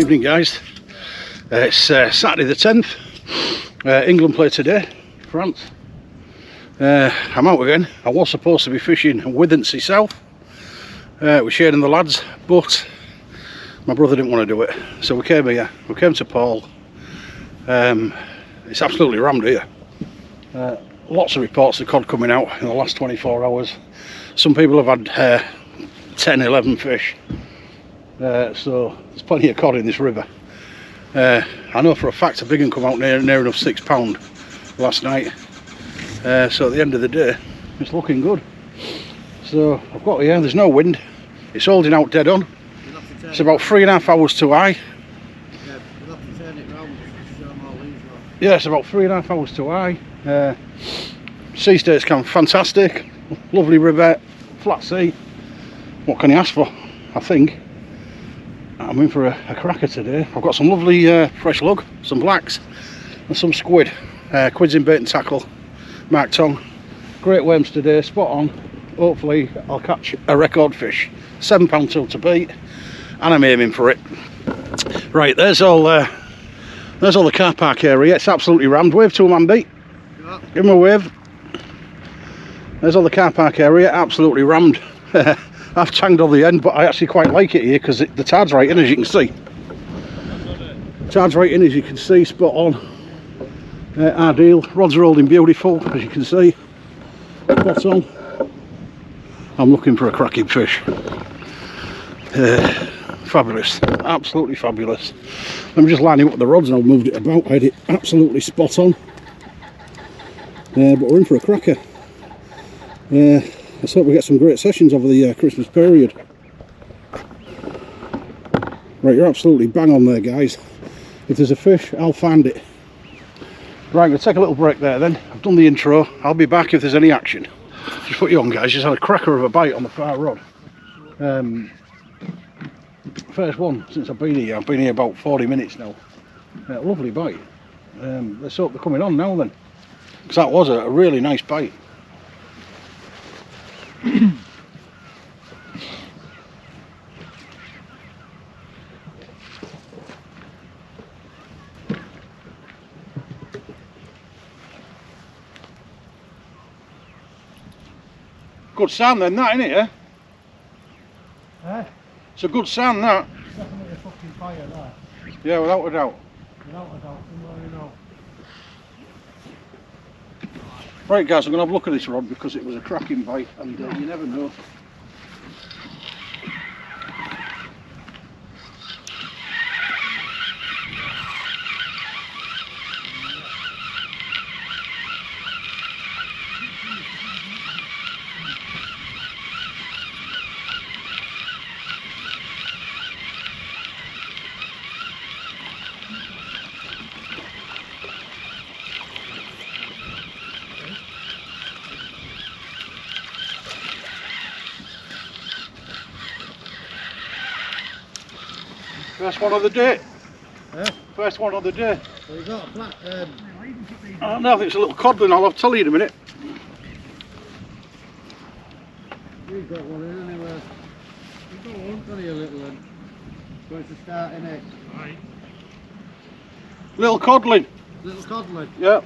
evening, guys. It's Saturday the 10th. England play today, France. I'm out again. I was supposed to be fishing Withensea South with Shane and the lads, but my brother didn't want to do it, so we came here. We came to Paull. It's absolutely rammed here. Lots of reports of cod coming out in the last 24 hours. Some people have had 10, 11 fish. So there's plenty of cod in this river. I know for a fact a big one come out near enough £6 last night. So at the end of the day, it's looking good. So I've got here, there's no wind. It's holding out dead on. It's about 3.5 hours too high. Yeah, you'll have to turn it round to show them all these ones. Yeah, it's about 3.5 hours too high. Sea state's fantastic. Lovely river, flat sea. What can you ask for? I think I'm in for a cracker today. I've got some lovely fresh lug, some blacks and some squid. Quids in bait and tackle, mark tongue. Great worms today, spot on. Hopefully I'll catch a record fish. £7 till to beat, and I'm aiming for it. Right, there's all the car park area. It's absolutely rammed. Wave to him, Andy. Yeah. Give him a wave. There's all the car park area, absolutely rammed. I've tanged on the end, but I actually quite like it here because the tide's right in, as you can see. Tide's right in, as you can see, spot on. Ideal. Rods are holding beautiful, as you can see. Spot on. I'm looking for a cracking fish. Fabulous, absolutely fabulous. Let me just line it up with the rods and I've moved it about. I had it absolutely spot on. But we're in for a cracker. Let's hope we get some great sessions over the Christmas period. Right, you're absolutely bang on there, guys. If there's a fish, I'll find it. Right, I'm going to take a little break there then. I've done the intro. I'll be back if there's any action. Just put you on, guys. Just had a cracker of a bite on the far rod. First one since I've been here. I've been here about 40 minutes now. Lovely bite. Let's hope they're coming on now then, because that was a really nice bite. Good sound then, that, isn't it? It's a good sound, that. Definitely a fucking fire, that. Yeah, without a doubt. Without a doubt, you know. Right, guys, I'm going to have a look at this rod because it was a cracking bite, and you never know. First one of the day. Yeah. First one of the day. Well, you got a black. I don't know, I think it's a little codling. I'll tell you in a minute. You've got one in anyway. You've got one, haven't you, a little one? Going to start in it. Right. Little codling. Little codling. Yeah.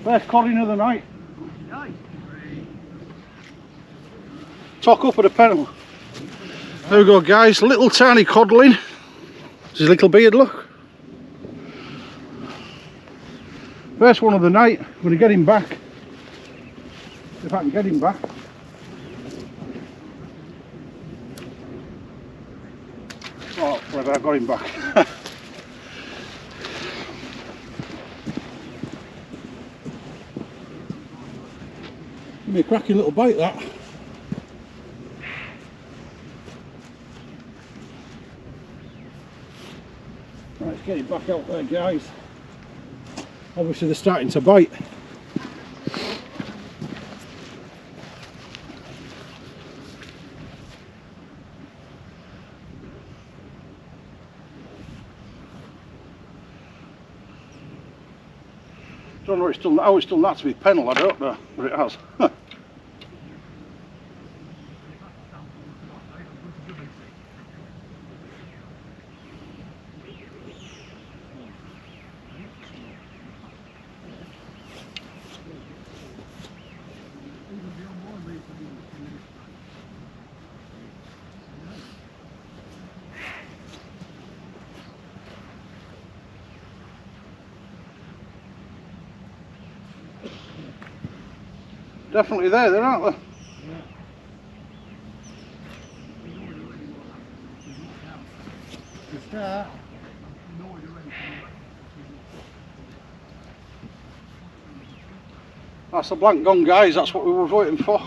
First codling of the night. Nice. Talk up at a pennel. There we go, guys, little tiny codling. There's his little beard, look. First one of the night. I'm going to get him back. If I can get him back. Oh, whatever, I got him back. Give me a cracking little bite, that. Right, let's get it back out there, guys. Obviously they're starting to bite. Don't know how it's done that to be pennel, I don't know, but it has. Definitely there, aren't they? To start. That's the blank gone, guys. That's what we were waiting for.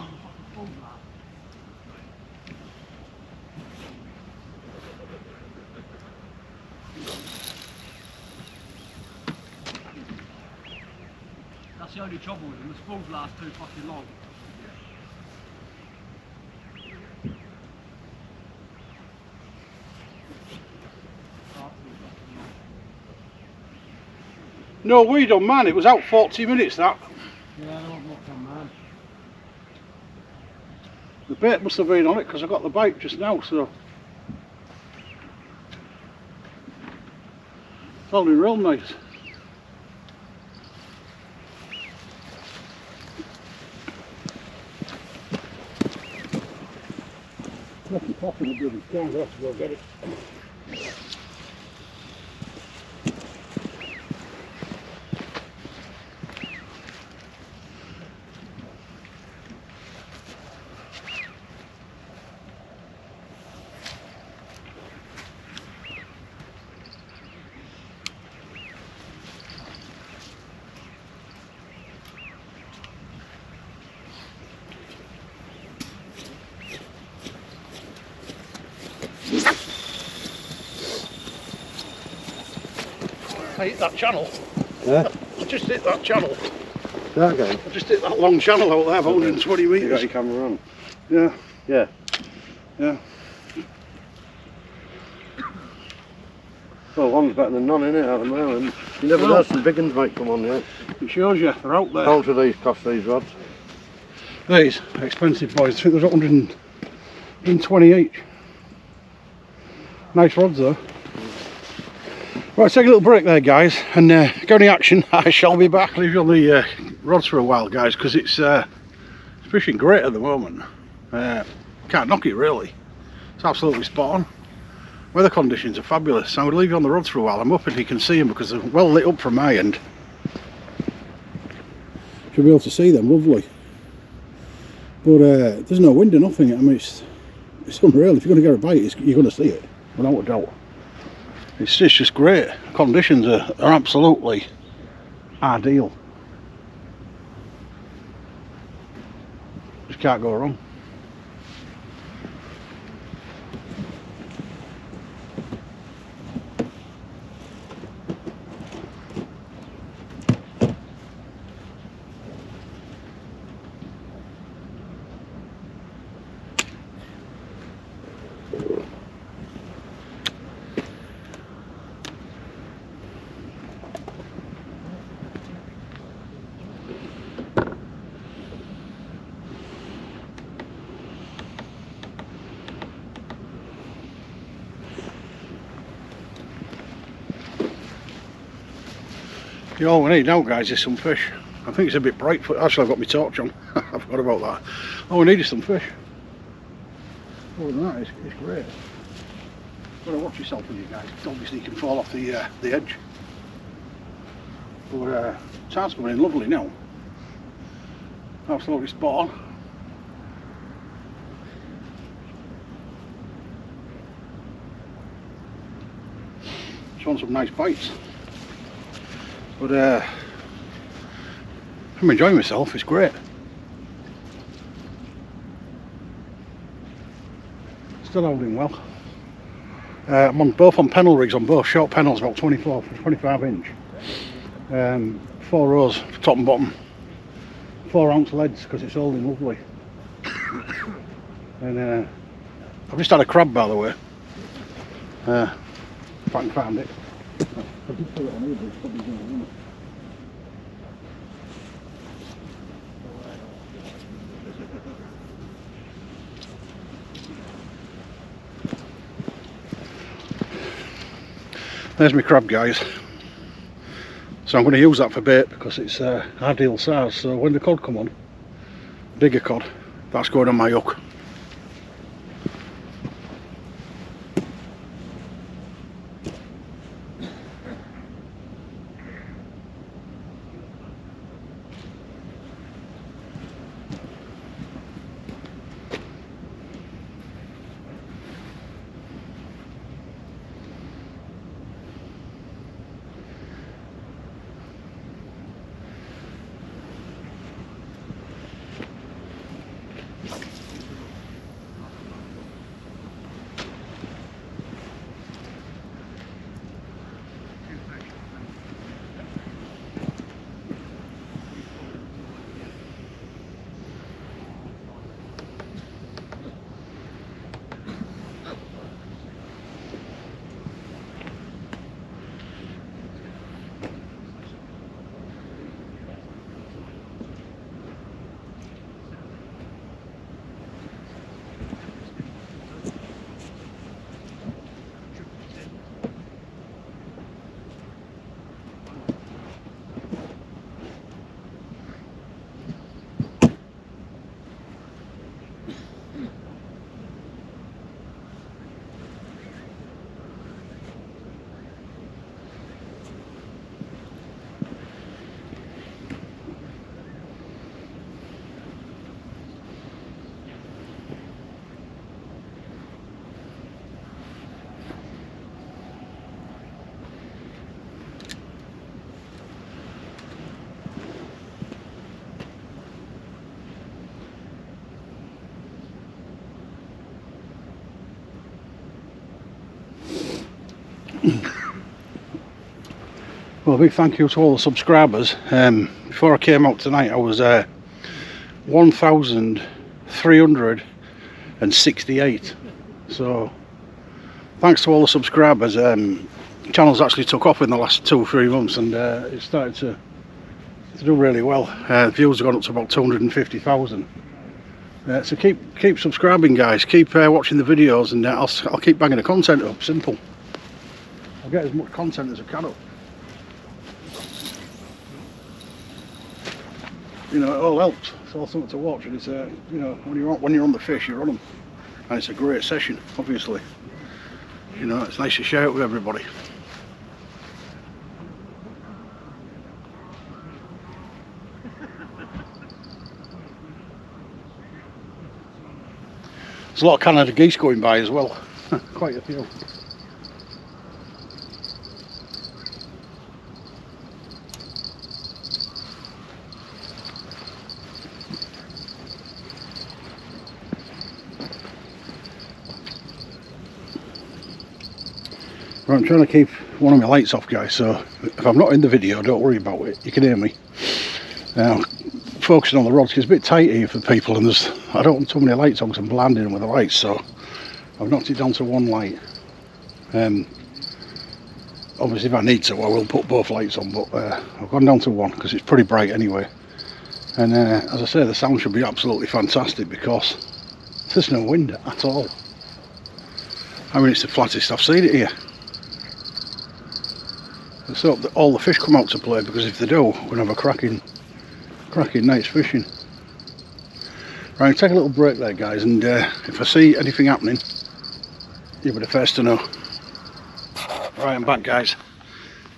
That's the only trouble with them, the spools last too fucking long. No, we done, man. It was out 40 minutes, that. Yeah, I don't much on man. The bait must have been on it because I got the bite just now, so. It's holding real nice. Nothing popping the bloody can, I have to go get it. I hit that channel. Yeah? I just hit that channel. That again? I just hit that long channel out there, 120 metres. You got your camera on? Yeah, Yeah. yeah. Well, one's better than none, innit, at the moment. You never know, some big ones might come on yet. It shows you, they're out there. How much do these cost, these rods? These are expensive, boys. I think there's 120 each. Nice rods though. Right, take a little break there, guys, and go any action. I shall be back. Leave you on the rods for a while, guys, because it's fishing great at the moment. Can't knock it really. It's absolutely spot on. Weather conditions are fabulous. So I'm going to leave you on the rods for a while. I'm hoping you can see them because they're well lit up from my end. Should be able to see them, lovely. But there's no wind or nothing. I mean, it's unreal. If you're going to get a bite, you're going to see it, without a doubt. It's just great. Conditions are absolutely ideal. Just can't go wrong. You know what we need now, guys, is some fish. I think it's a bit bright. Actually, I've got my torch on. I forgot about that. All we need is some fish. Other than that, it's great. Got to watch yourself with you guys. Obviously, you can fall off the edge. But tide's coming in lovely now. Absolutely spot on. Showing some nice bites. But I'm enjoying myself, it's great. Still holding well. I'm on both on pennel rigs, on both short pennels, about 25 inch. 4 rows, top and bottom. 4 ounce leads because it's holding lovely. And I've just had a crab, by the way. If I can find it. I did put it on here, but it's probably going to run it. There's my crab, guys. So I'm going to use that for bait because it's ideal size. So when the cod come on, bigger cod, that's going on my hook. Well, a big thank you to all the subscribers. Before I came out tonight, I was 1,368. So thanks to all the subscribers. The channel's actually took off in the last 2 or 3 months, and it's started to do really well. Views have gone up to about 250,000. So keep subscribing, guys. Keep watching the videos, and I'll keep banging the content up. Simple. I'll get as much content as I can up. You know, it all helps. It's all something to watch, and it's you know, when you're on the fish, you're on them, and it's a great session. Obviously, you know, it's nice to share it with everybody. There's a lot of Canada geese going by as well. Quite a few. Right, I'm trying to keep one of my lights off, guys, so if I'm not in the video, don't worry about it. You can hear me. Now, focusing on the rods, 'cause it's a bit tight here for people, and I don't want too many lights on because I'm blinding with the lights, so I've knocked it down to one light. Obviously if I need to, I will put both lights on, but I've gone down to one because it's pretty bright anyway. And as I say, the sound should be absolutely fantastic because there's no wind at all. I mean, it's the flattest I've seen it here. Let's hope that all the fish come out to play, because if they do, we're going to have a cracking night's fishing. Right, take a little break there, guys, and if I see anything happening, you'll be the first to know. Right, I'm back, guys.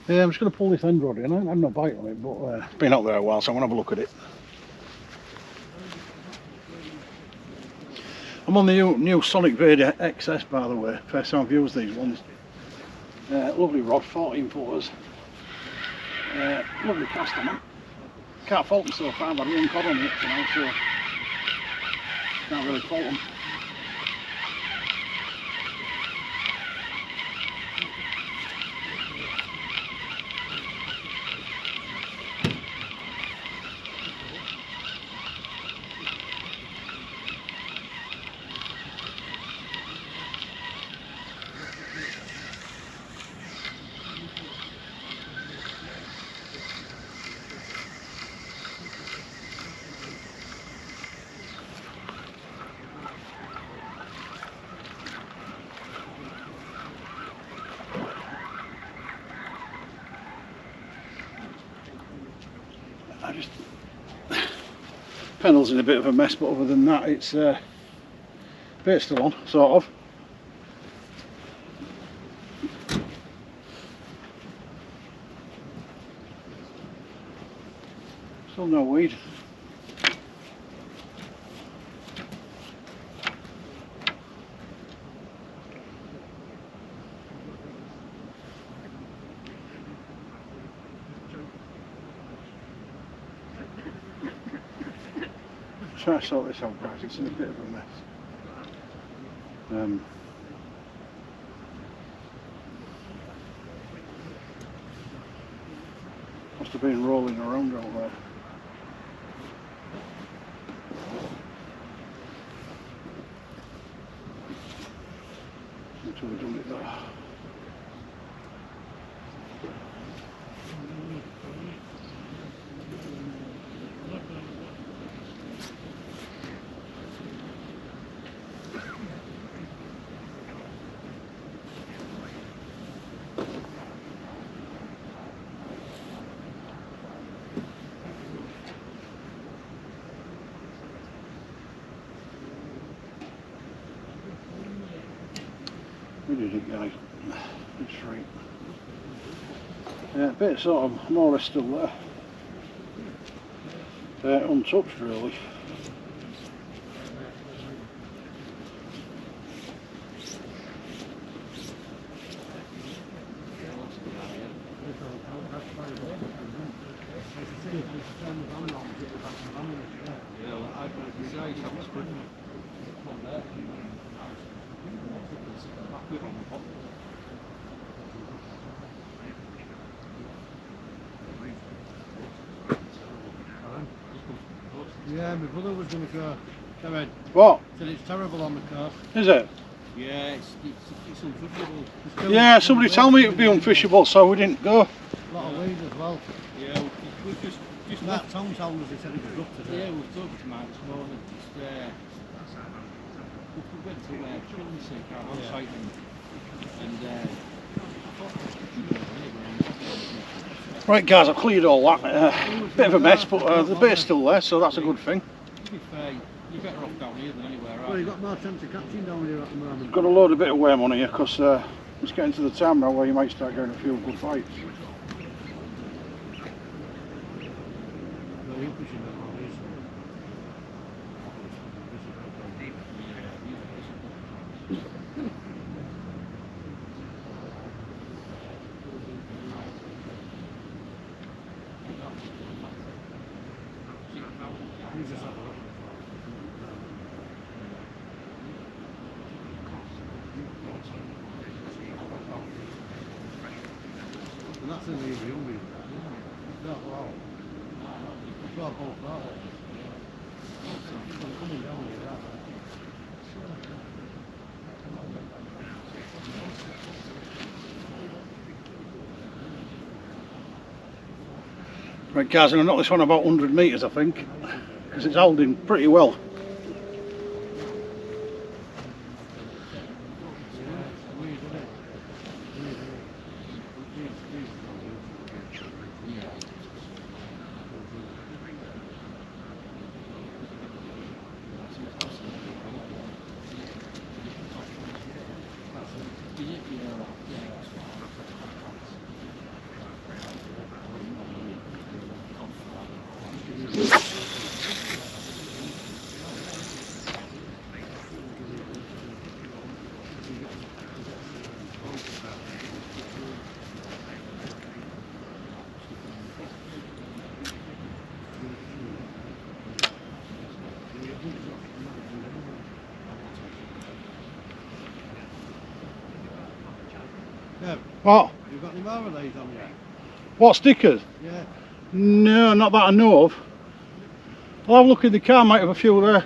I'm just going to pull this end rod in. I'm not biting on it, but it's been out there a while, so I'm going to have a look at it. I'm on the new SONIK Vader XS, by the way. First time I've used these ones. Lovely rod, 14 footers. Lovely cast on them. Can't fault them so far. I've had one cod on it tonight, so can't really fault them. Pennel's in a bit of a mess, but other than that, it's bait's still on, sort of. Still no weed. Try to sort this out, guys. It's in a bit of a mess. Must have been rolling around out there. Until we've done it there. We did it, guys. It's right. Yeah, a bit sort of more or less still there. Untouched, really. Yeah, my brother was going to go. Kevin What? said it's terrible on the coast. Is it? Yeah, it's unfishable. Yeah, somebody told me it would be unfishable, so we didn't go. A lot of weed as well. Yeah, we've just That Tom told us he said it was rough today. yeah, we've talked to Mike this morning. Just we went to Pully on site and Right guys, I've cleared all that. Bit of a mess, but the bait's still there, so that's a good thing. to be fair, you're better off down here than anywhere else. Well, you've got more chance of catching down here at the moment. Got to load a bit of worm on here because it's getting to the time now where you might start getting a few good bites. Well, you're fishing that one, isn't it? You just have a look. And that's in the Humber. That wow. It's got both that way. Coming down here, that way. Right guys, I'm going to knock this one about 100 metres I think, because it's holding pretty well. Yeah, What? you've got any more of these on you? What, stickers? Yeah. No, not that I know of. I'll have a look in the car, might have a few there.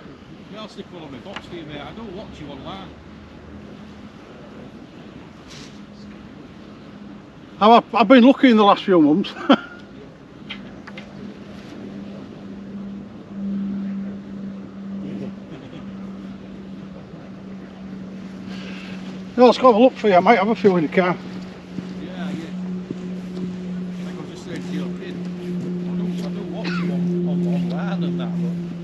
Yeah, I'll stick one on my box for you, mate. I don't watch you online. I've been lucky in the last few months. No, let's go have a look for you. I might have a few in the car. Yeah. Like I was just saying to your kid, I don't watch you online and that,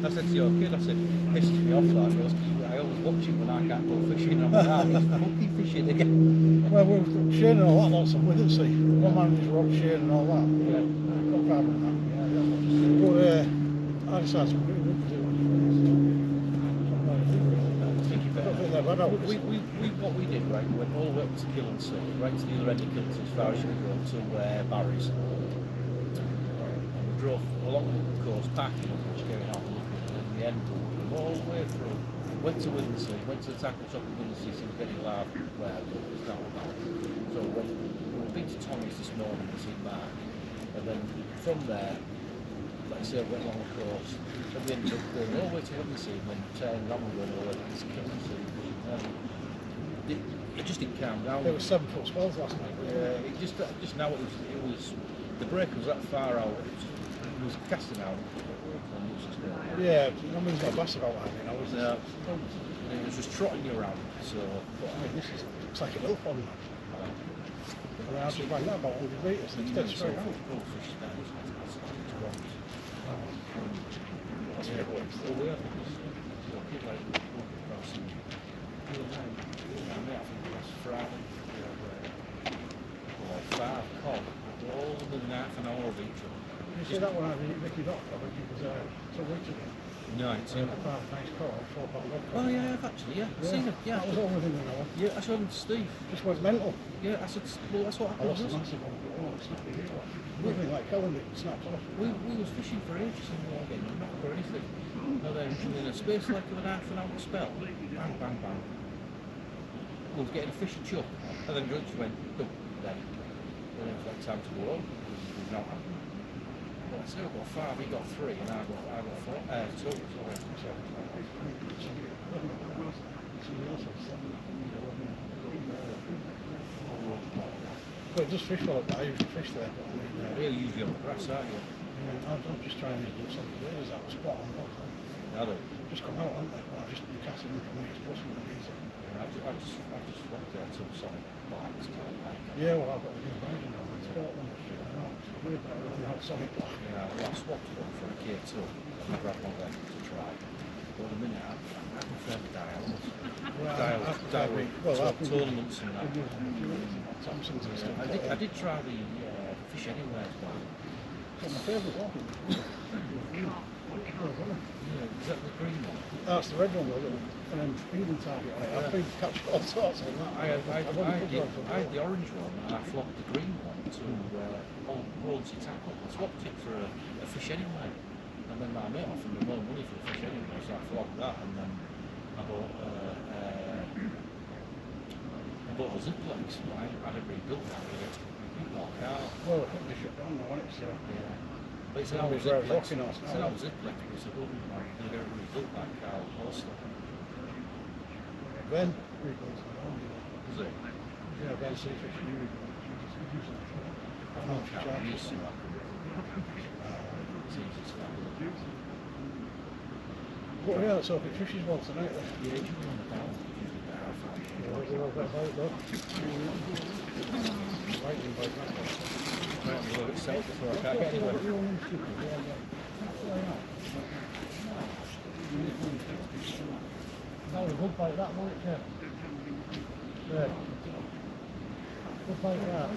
but I said to your kid, I said, pisses me off like this, I always watch you when I can't go fishing, and I'm like, he's monkey fishing again. Well, we were sharing all that lots of with us, see. One man was rock sharing and all that. Yeah. Got bad with that. But I decided to do it. What we did, right, we went all the way up to Killensea, right to the other end of Killensea, as far as you could go to Barry's. And we drove along the coast, parking up, going on, and in the end, all the way through, went to Windsea, went to the tackle shop in Windsea, so we were getting live where it's not about. So we've been to Tommy's this morning to see Mark, and then from there, like I say, I went along the coast, and we ended up going all the way to Windsea, and then turning around and going all the way to Killensea. It just didn't calm down. There were 7 foot swells last night. It just now it was the break was that far out. It was casting out. And it was just, Yeah, I mean, it's not best about that, you know. it was just trotting you around. So, But, I mean, this is, it's like a little pond. I mean, I just like that about 100 metres and it's dead straight out. That's a bit weird. All within half an hour of each other. You see that one I did Mickey Dock, I think it was 2 weeks ago. No, it's Nice call, 4 pound rock. oh yeah, I've actually, yeah, seen it, yeah. That was all within an hour. Yeah, I showed him to Steve. Just went mental. Yeah, I said, well, that's what I lost a happened. massive one. Oh, it's snappy. Nothing like killing it, snapped off. We was fishing for ages and we weren't getting knocked or anything. And then in a space like of an half an hour spell, bang, bang, bang. We was getting a fish and chuck, and then George went, oh, dead. And then it was like time to go home. It was not happening. So I got 5, he got 3, and I got 4, 2. But it does fish well up there, I usually fish there. You're usually on the grass, aren't you? Yeah, I'm just trying to do something. There's that spot on both. I do. Just come out, haven't they? I just cast them from me, it's possible to easy. I've just went there to SONIK Vader. Yeah, well, I've got a new version of it. It's got one. It's weird that everything else SONIK. Yeah, well, I swapped one for a K2. I've never had one there to try. But at the minute, I prefer the dials. Tournaments and that. Samsung's and stuff. I did try the Fish Anywhere as well. It's my favourite one. Yeah, is that the green one? That's the red one, the little feeding target on it. I've been catching all sorts on that. I had the orange one and I flopped the green one to Holderness tackle. I swapped it for a Fish Anywhere. And then my mate offered me more money for the Fish Anywhere, so I flogged that, and then I bought a Ziplex. I had it rebuilt that with it. Well, I think they shut down now, isn't it? So, Yeah. But it's an Now old it's very Ziplex. rocking us It's now. an old Ziplex, but it's a good one. I'm going to get it rebuilt like Carl Holster. Ben rebuilds it now. Is it? Yeah, Ben Seafish and you rebuild it. I've not charged It's easy to handle. But yeah, let's hope it fishes well tonight then. Yeah, you can run the down. Lightning bite that one. Right, we'll have it set before I can't get anywhere. That was a good bite, that wasn't it, yeah. Good bite, that.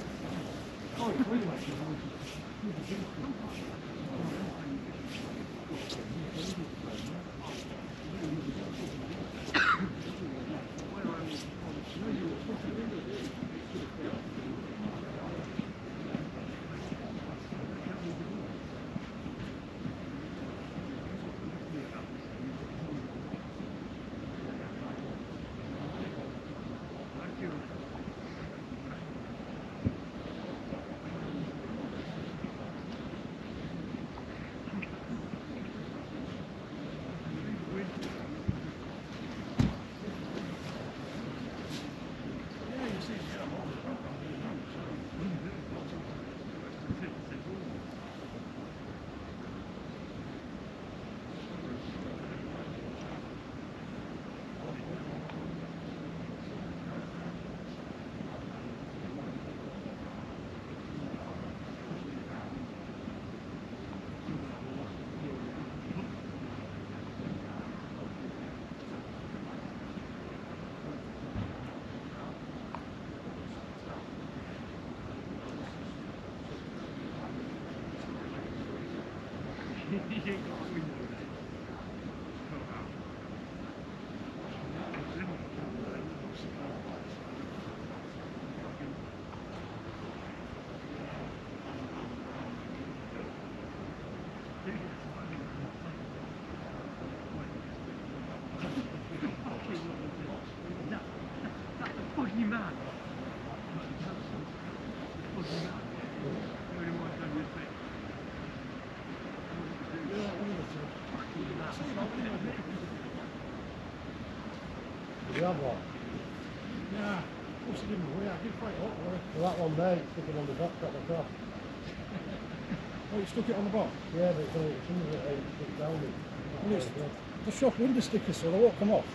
Did you have one? Yeah, of course I didn't worry. I did quite hot. Well, that one there, it's sticking on the dock at the top. Oh, you stuck it on the bottom? Yeah, but some of it ain't stuck down it. Well, it's the shop window stickers, so they won't come off.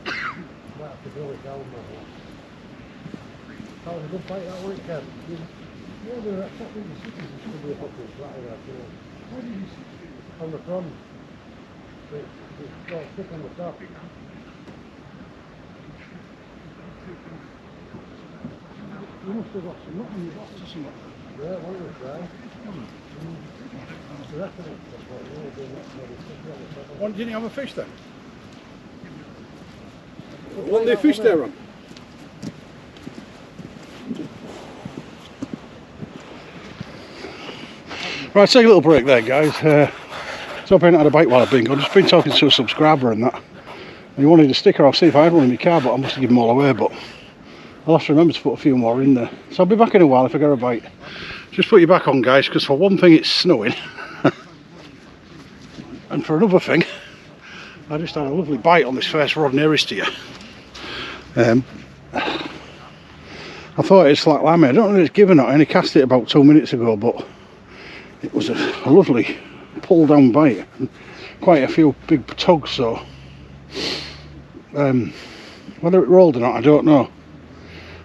Might have to drill it down now. That was a good bite, that wasn't it, Ken? Yeah, they were at top window stickers. It should be a fucking flat in there, too. Where did you see? On the front. It's got a stick on the top. You must have got some nut in your box or something. Yeah, one of the try. The rest of it, that's what really doing that bloody sticker on the top. What, didn't you have a fish then? What they fish there on? Right, take a little break there, guys. So I've been had a bite while I've been gone. Just been talking to a subscriber and that. And he wanted a sticker. I'll see if I had one in my car, but I must have given them all away. But I'll have to remember to put a few more in there. So I'll be back in a while if I get a bite. Just put your back on, guys, because for one thing it's snowing. And for another thing, I just had a lovely bite on this first rod nearest to you. I thought it's like lammy. I don't know if it's given it. I only cast it about 2 minutes ago, but it was a lovely pull down bite. And quite a few big tugs, so whether it rolled or not, I don't know.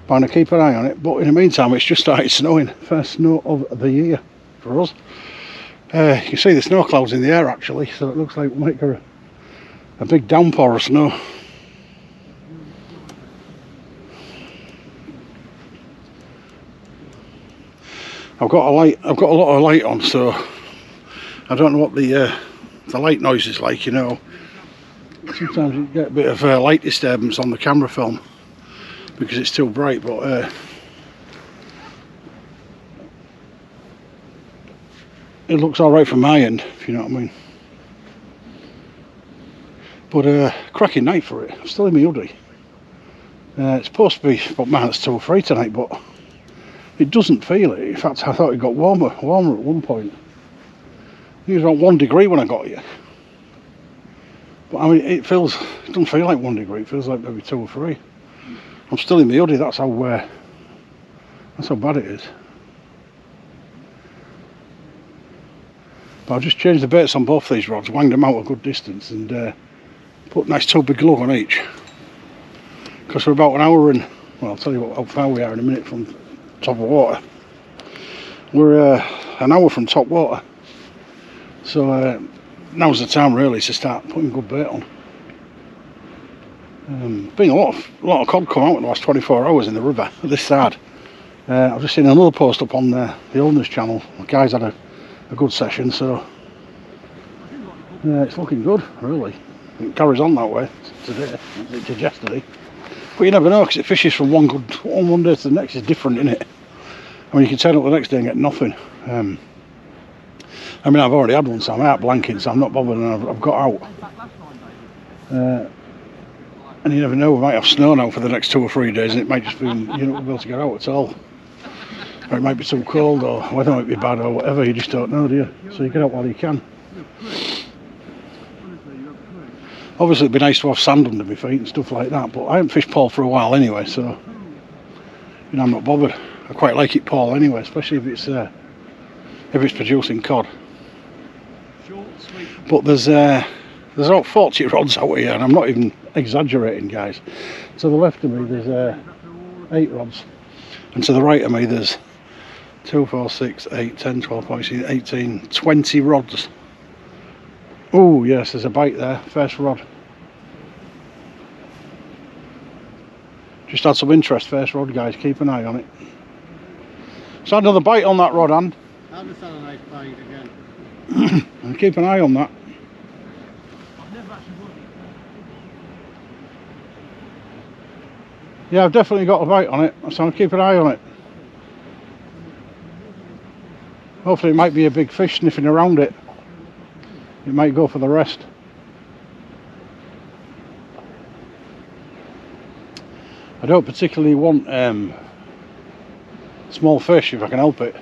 But I'm going to keep an eye on it. But in the meantime, it's just started snowing. First snow of the year for us. You can see the snow clouds in the air actually, so it looks like we might get a big downpour of snow. I've got a lot of light on, so I don't know what the light noise is like, you know. Sometimes you get a bit of light disturbance on the camera film because it's too bright, but it looks alright from my end, if you know what I mean. But cracking night for it. I'm still in my hoodie. It's supposed to be about -2 or -3 tonight, but it doesn't feel it. In fact, I thought it got warmer at one point. It was around 1 degree when I got here. But I mean, it doesn't feel like 1 degree. It feels like maybe 2 or 3. I'm still in my hoodie. That's how bad it is. But I'll just change the baits on both these rods, wanged them out a good distance, and put a nice 2 big lug on each. Because we're about an hour and, well, I'll tell you how far we are in a minute from top of water. We're an hour from top water. So now's the time really to start putting good bait on. Been a lot of cod come out in the last 24 hours in the river at this side. I've just seen another post up on the Holderness channel. The guys had a good session, so it's looking good really. It carries on that way today, as it did yesterday. But you never know, because it fishes from one day to the next. Is different, isn't it? I mean, you can turn up the next day and get nothing. I mean, I've already had one, so I'm out blanking, so I'm not bothered, and I've got out. And you never know, we might have snow now for the next 2 or 3 days, and it might just be, you not be able to get out at all. Or it might be too cold, or weather might be bad, or whatever, you just don't know, do you? So you get out while you can. Obviously it'd be nice to have sand under my feet and stuff like that, but I haven't fished Paull for a while anyway, so you know, I'm not bothered. I quite like it Paull anyway, especially if it's producing cod. But there's about 40 rods out here, and I'm not even exaggerating, guys. To the left of me there's 8 rods, and to the right of me there's 2, 4, 6, 8, 10, 12, 14, 18, 20 rods. Oh yes, there's a bite there, first rod. Just had some interest, first rod, guys, keep an eye on it. So another bite on that rod hand. I'll just have a nice bite again. And keep an eye on that. Yeah, I've definitely got a bite on it, so I'll keep an eye on it. Hopefully it might be a big fish sniffing around it. It might go for the rest. I don't particularly want small fish if I can help it.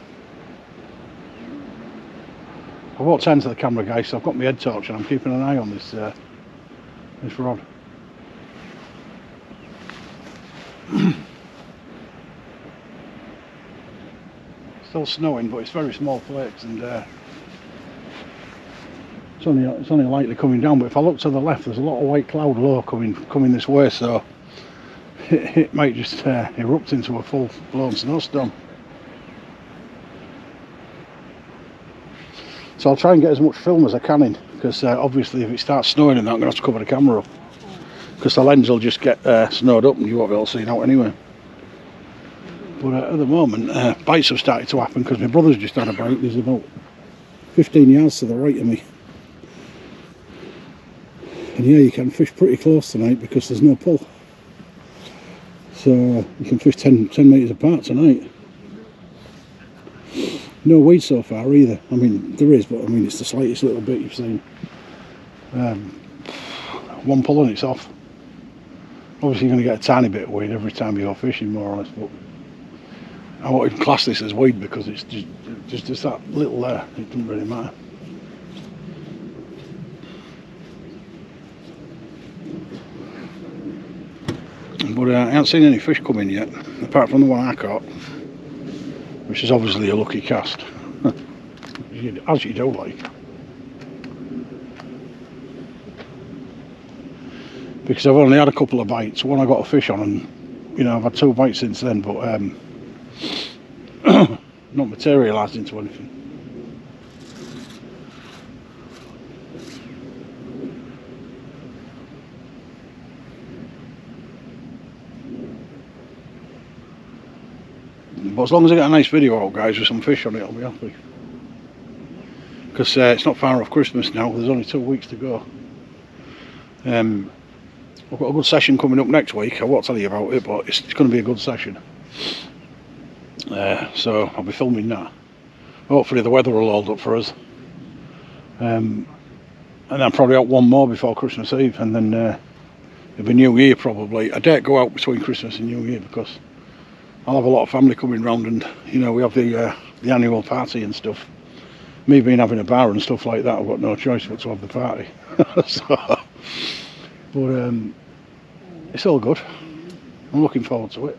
I won't turn to the camera, guys, so I've got my head torch and I'm keeping an eye on this rod. Still snowing, but it's very small flakes, and it's only lightly coming down. But if I look to the left, there's a lot of white cloud low coming this way, so it might just erupt into a full-blown snowstorm. So I'll try and get as much film as I can in, because obviously if it starts snowing and that, I'm going to have to cover the camera up, because the lens will just get snowed up and you won't be able to see it out anyway. But at the moment, bites have started to happen, because my brother's just had a bite. There's about 15 yards to the right of me. And yeah, you can fish pretty close tonight because there's no pull. So you can fish 10 metres apart tonight. No weed so far either. I mean, there is, but I mean, it's the slightest little bit you've seen. One pull and it's off. Obviously you're going to get a tiny bit of weed every time you go fishing, more or less, but I won't even class this as weed because it's just that little there. It doesn't really matter. But I haven't seen any fish come in yet, apart from the one I caught, which is obviously a lucky cast, as you do like. Because I've only had a couple of bites. One I got a fish on, and you know I've had 2 bites since then, but not materialised into anything. But as long as I get a nice video out, guys, with some fish on it, I'll be happy. Because it's not far off Christmas now. There's only 2 weeks to go. I've got a good session coming up next week. I won't tell you about it, but it's going to be a good session. So I'll be filming that. Hopefully the weather will hold up for us. And then probably out one more before Christmas Eve, and then it'll be New Year probably. I dare go out between Christmas and New Year because I'll have a lot of family coming round, and you know we have the annual party and stuff. Me being having a bar and stuff like that, I've got no choice but to have the party. But it's all good. I'm looking forward to it.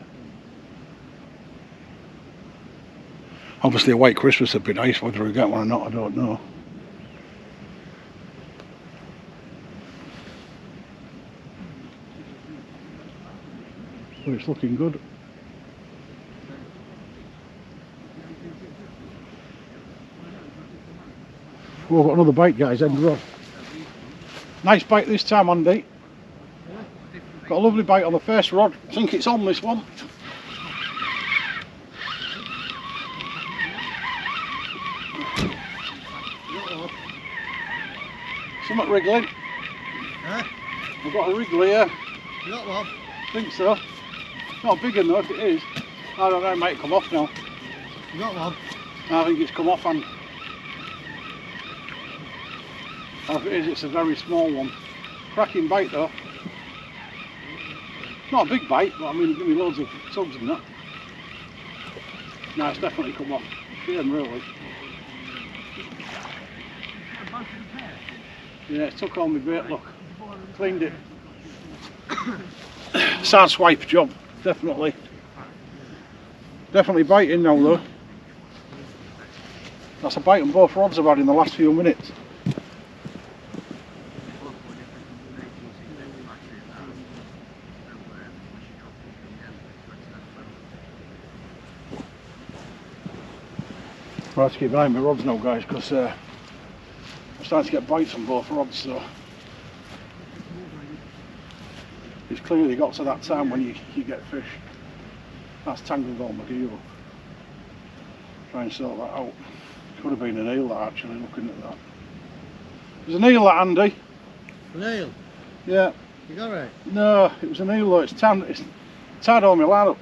Obviously a white Christmas would be nice. Whether we get one or not, I don't know. But it's looking good. Oh, I've got another bite, guys, end rod. Nice bite this time, Andy. Got a lovely bite on the first rod. I think it's on this one. Something wriggling. Huh? I've got a wriggle here. You got one? I think so. Not a big one though, if it is. I don't know, it might come off now. You got one? I think it's come off, and if it is, it's a very small one. Cracking bite though. Not a big bite, but I mean, it'll give me loads of tugs and that. No, it's definitely come off. Shame, really. Yeah, it took all my bait, look. Cleaned it. Sad swipe job, definitely. Definitely biting now though. That's a bite on both rods I've had in the last few minutes. I have to keep an eye on my rods now, guys, because I'm starting to get bites on both rods, so it's clearly got to that time when you get fish. That's tangled all my gear up. Try and sort that out. Could have been an eel, that, actually, looking at that. There's an eel, that, Andy. An eel? Yeah. You got it? No, it was an eel though. It's tied all my line up.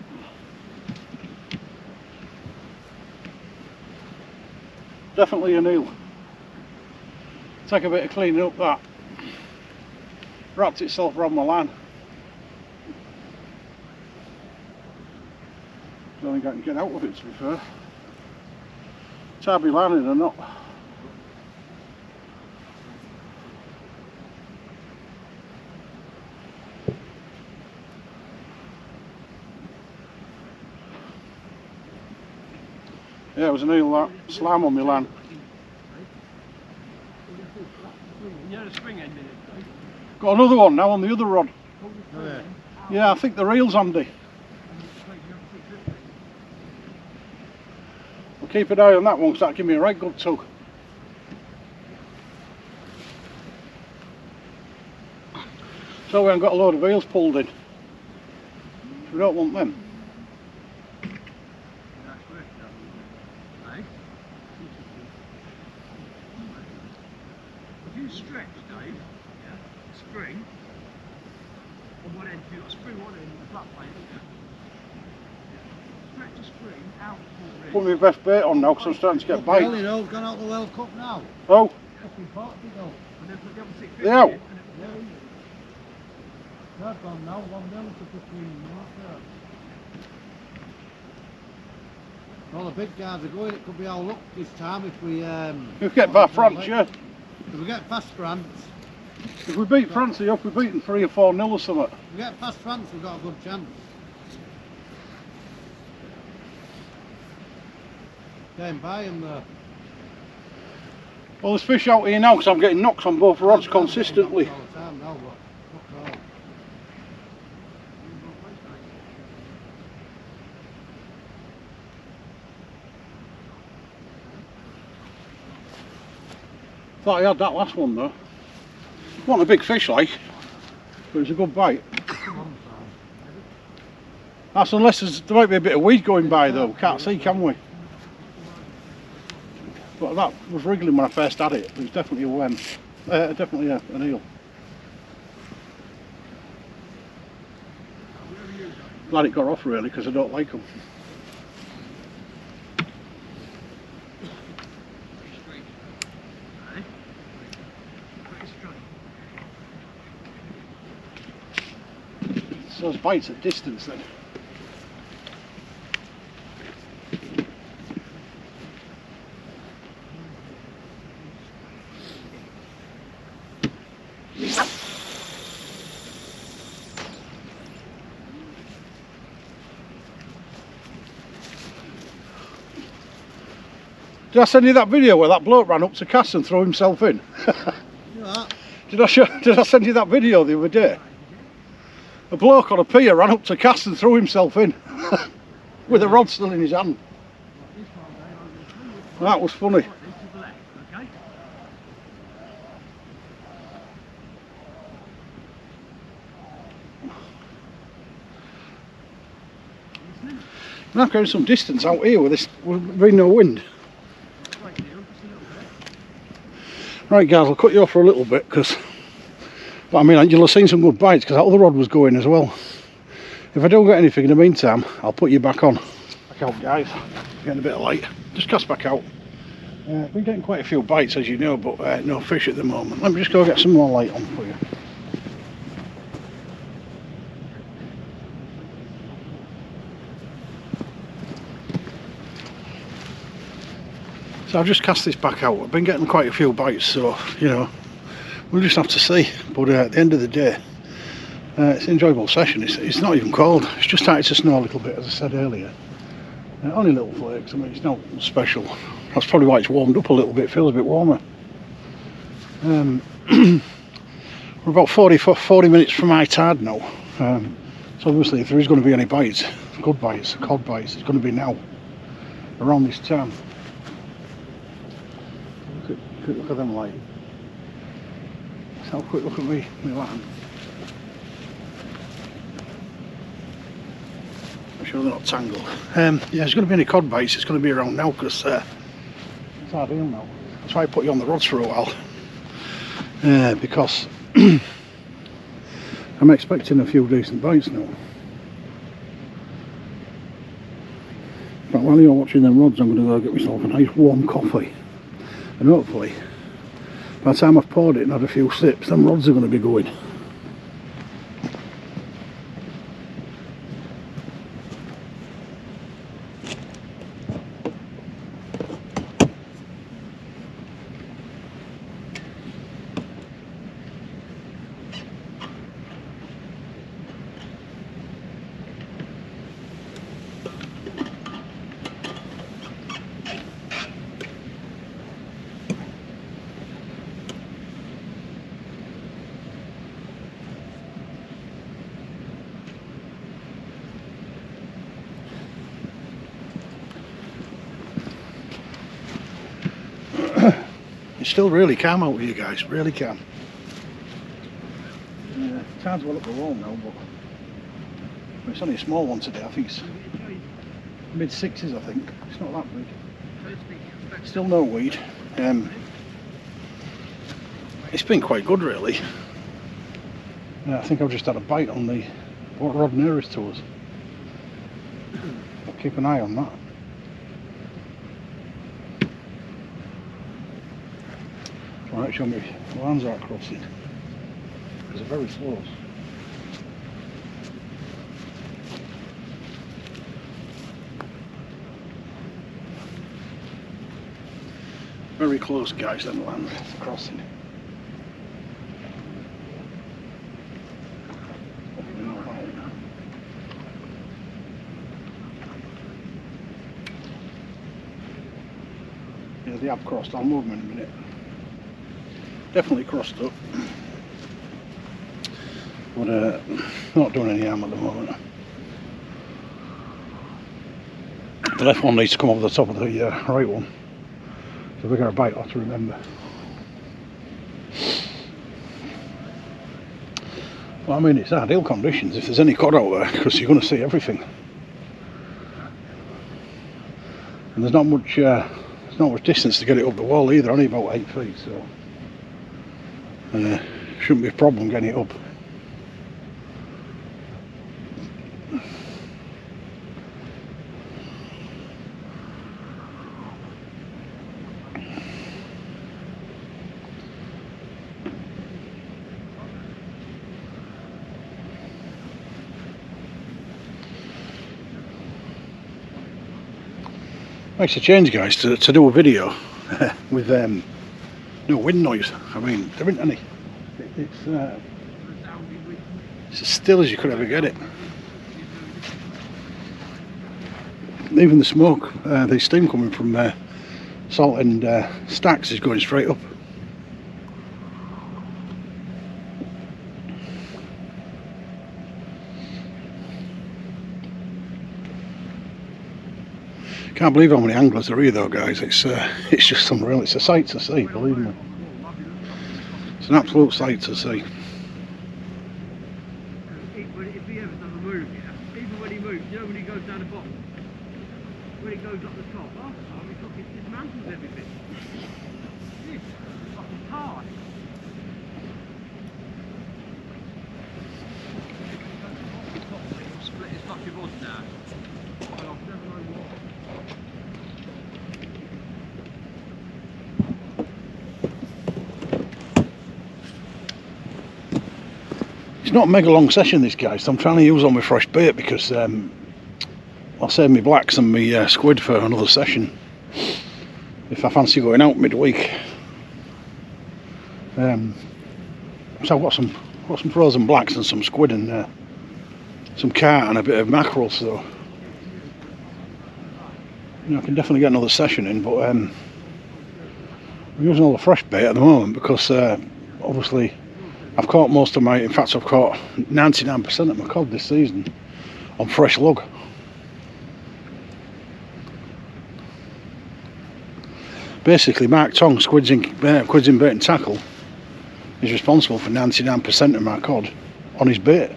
Definitely an eel. Take a bit of cleaning up that. Wrapped itself around my line. Don't think I can get out of it, to be fair. Tied my line in or not. Yeah, it was an eel, that. Slime on my line. Got another one now on the other rod. Oh, yeah. Yeah, I think the reel's Andy. We'll keep an eye on that one because that'll give me a right good tug. So we haven't got a load of eels pulled in. We don't want them. Stretch, Dave. Yeah. Spring. On one end, you've got spring on end, the flat plate. Stretch the spring out for it. Put my best bait on now because I'm starting to get bites. Well, you know, gone out the World Cup now. Oh, Fucking part, you know. And then put the other 650 they're out. in, and it- They're gone now, 1-0 to 15 minutes. Well, the big guys are going. It could be our luck this time if we... We'll get by France, yeah. If we get past France... If we beat France, I hope we beat them 3 or 4-0 or something. If we get past France, we've got a good chance. Getting by them there. Well, there's fish out here now because I'm getting knocks on both rods consistently. All the time now, look. Look, Thought I had that last one though. Wasn't a big fish like, but it was a good bite. That's unless there might be a bit of weed going by though, can't see, can we? But that was wriggling when I first had it. It was definitely a worm, definitely an eel. Glad it got off really because I don't like them. It's those bites at distance then. Did I send you that video where that bloke ran up to cast and threw himself in? Did I send you that video the other day? A bloke on a pier ran up to cast and threw himself in with a rod still in his hand. That was funny. Now going some distance out here with this, with no wind. Right guys, I'll cut you off for a little bit because, but I mean, you'll have seen some good bites because that other rod was going as well. If I don't get anything in the meantime, I'll put you back on. Back out guys, getting a bit of light. Just cast back out. Been getting quite a few bites as you know, but no fish at the moment. Let me just go get some more light on for you. So I've just cast this back out. I've been getting quite a few bites, so you know, we'll just have to see. But at the end of the day, it's an enjoyable session. It's not even cold. It's just started to snow a little bit, as I said earlier. Only little flakes. I mean, it's not special. That's probably why it's warmed up a little bit. It feels a bit warmer. We're about 40 minutes from high tide now. So obviously, if there is going to be any bites, good bites, cod bites, it's going to be now, around this time. Quick look at them light. Let's have a quick look at me line. I'm sure they're not tangled. Yeah, there's going to be any cod bites, it's going to be around now because it's ideal now. That's why I put you on the rods for a while. Because I'm expecting a few decent bites now. But while you're watching them rods, I'm going to go get myself a nice warm coffee. And hopefully, by the time I've poured it and had a few sips, them rods are going to be going. It's still really calm out here guys, really calm. Tide's well up the wall now, but it's only a small one today. I think it's mid-6s I think. It's not that big. Still no weed. It's been quite good really. I think I've just had a bite on the rod nearest to us. I'll keep an eye on that. Right, show me lines are crossing because they're very close. very close, guys, then land crossing. Yeah, they have crossed. I'll move them in a minute. Definitely crossed up. But not doing any harm at the moment. The left one needs to come over the top of the right one. So we're going to bite, I'll have to remember. Well, I mean, it's ideal conditions if there's any cod out there, because you're going to see everything. And there's not much distance to get it up the wall either, only about 8 feet, so shouldn't be a problem getting it up. Makes a change, guys, to do a video with no wind noise. I mean, there isn't any. It's as still as you could ever get it. Even the smoke, the steam coming from salt and stacks is going straight up. Can't believe how many anglers there are here though, guys. It's just unreal. It's a sight to see, believe me. It's an absolute sight to see. If he ever does a move, even when he moves, you know when he goes down the bottom, when he goes up the top, oh, he fucking dismantles everything. It's fucking hard. Split his fucking rod now. Well, I've never known what. It's not a mega long session, this, guys, so I'm trying to use all my fresh bait because I'll save me blacks and me squid for another session if I fancy going out midweek. So I've got some frozen blacks and some squid and some carp and a bit of mackerel, so you know, I can definitely get another session in, but I'm using all the fresh bait at the moment because obviously I've caught most of my, in fact I've caught 99% of my cod this season on fresh lug. Basically Mark Tong, Squids in Bait and Tackle, is responsible for 99% of my cod on his bait.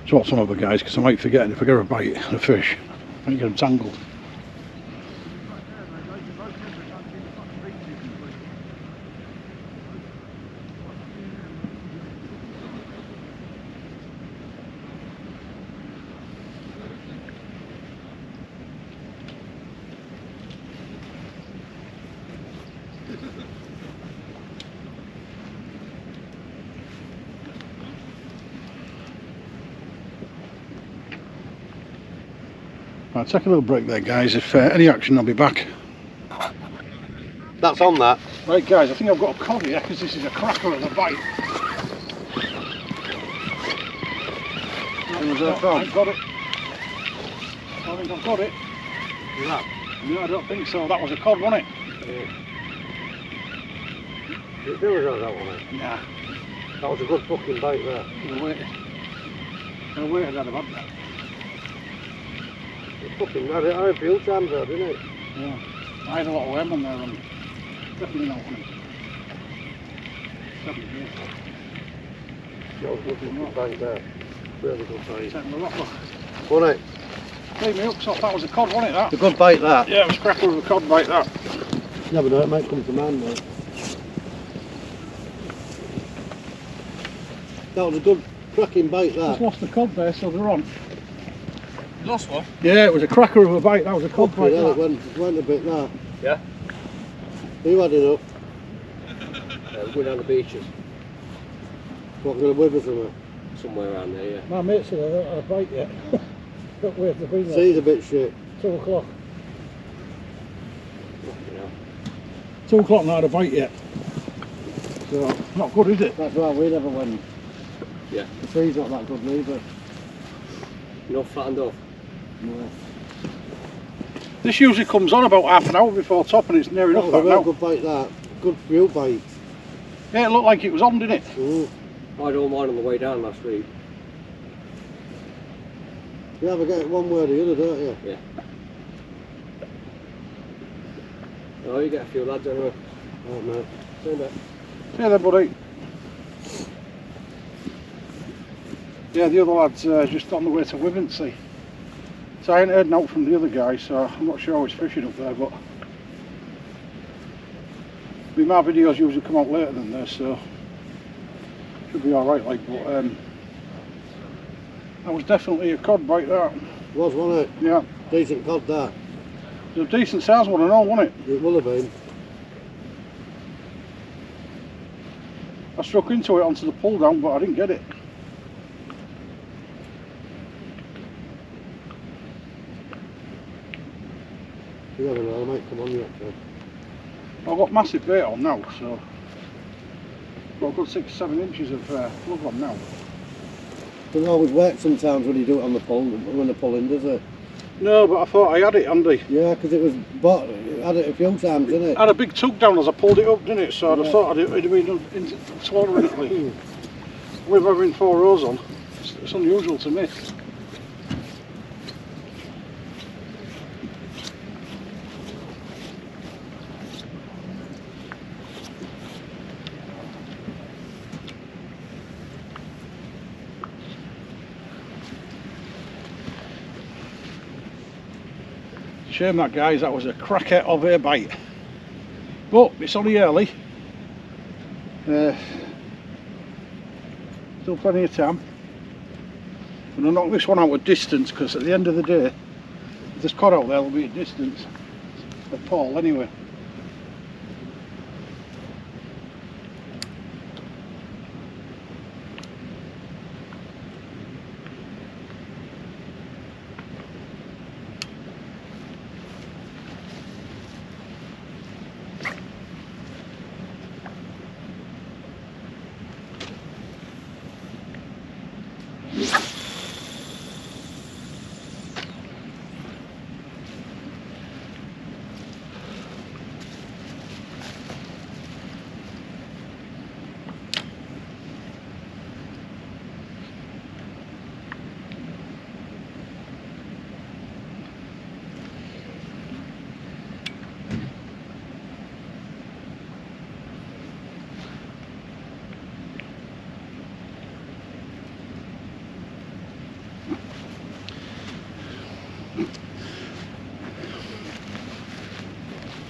So what's one over, guys, because I might forget if I get a bite of a fish, I might get them tangled. Right, take a little break there, guys. If any action, I'll be back. That's on that. Right, guys, I think I've got a cod here because this is a cracker of a bite. Where's that from? I've got it. I think I've got it. Is that? No, I don't think so. That was a cod, wasn't it? Yeah. It was that one, eh? Nah. That was a good fucking bite there. No way. No way I'd have had that. It fucking had it a few times though, didn't it? Yeah. I had a lot of worm on there and definitely not one. That was a good fucking bite there. Really good bite. Take my rock off. Wasn't it? Leave me up, so that was a cod, wasn't it, that? It's a good bite that. Yeah, it was a cracker of a cod bite, that. Never know, it might come to man though. That was a good cracking bait Just that. lost the cod there, so they're on. You lost one? Yeah, it was a cracker of a bite. That was a cod bite. Yeah, That. it went a bit that. Yeah. You had enough. We're going down the beaches. What, going to with us or Somewhere around there, yeah. My mate said I don't have a bite yet. Don't wait, they've been there. Sea's a bit shit. 2 o'clock. You know. 2 o'clock, not had a bite yet. So, not good, is it? That's why we never went. Yeah. The sea's not that good neither. Not flattened off. No. This usually comes on about half an hour before top, and it's near That enough was a back real now. good bite that. Good real bite. Yeah, it looked like it was on, didn't it? Mm. I had all mine on the way down last week. You either get it one way or the other, don't you? Yeah. Oh, you get a few lads anyway. Oh, mate. See you in a bit. Yeah, then, buddy. Yeah, the other lad's just on the way to Wivensea. So I ain't heard out from the other guy, so I'm not sure how it's fishing up there, but my videos usually come out later than this, so should be alright, like, but that was definitely a cod bite, that. Was, wasn't it? Yeah. Decent cod that. It was a decent size one and all, wasn't it? It will have been. I struck into it onto the pull down, but I didn't get it. You never know, mate. Come on, you I've got massive bait on now, so got a good 6-7 inches of plug on now. Doesn't always work sometimes when you do it on the pull, when the pull in, does it? No, but I thought I had it, Andy. Yeah, because it was had it a few times, didn't it? I had a big tug down as I pulled it up, didn't it? So I Yeah. thought it'd have been swallowing it. Like. With having 4 rows on, it's unusual to miss. Shame that, guys, that was a cracker of a bite. But it's only early. Still plenty of time. I'm going to knock this one out at distance, because at the end of the day, if there's cod out there, there'll be a distance of Paull anyway.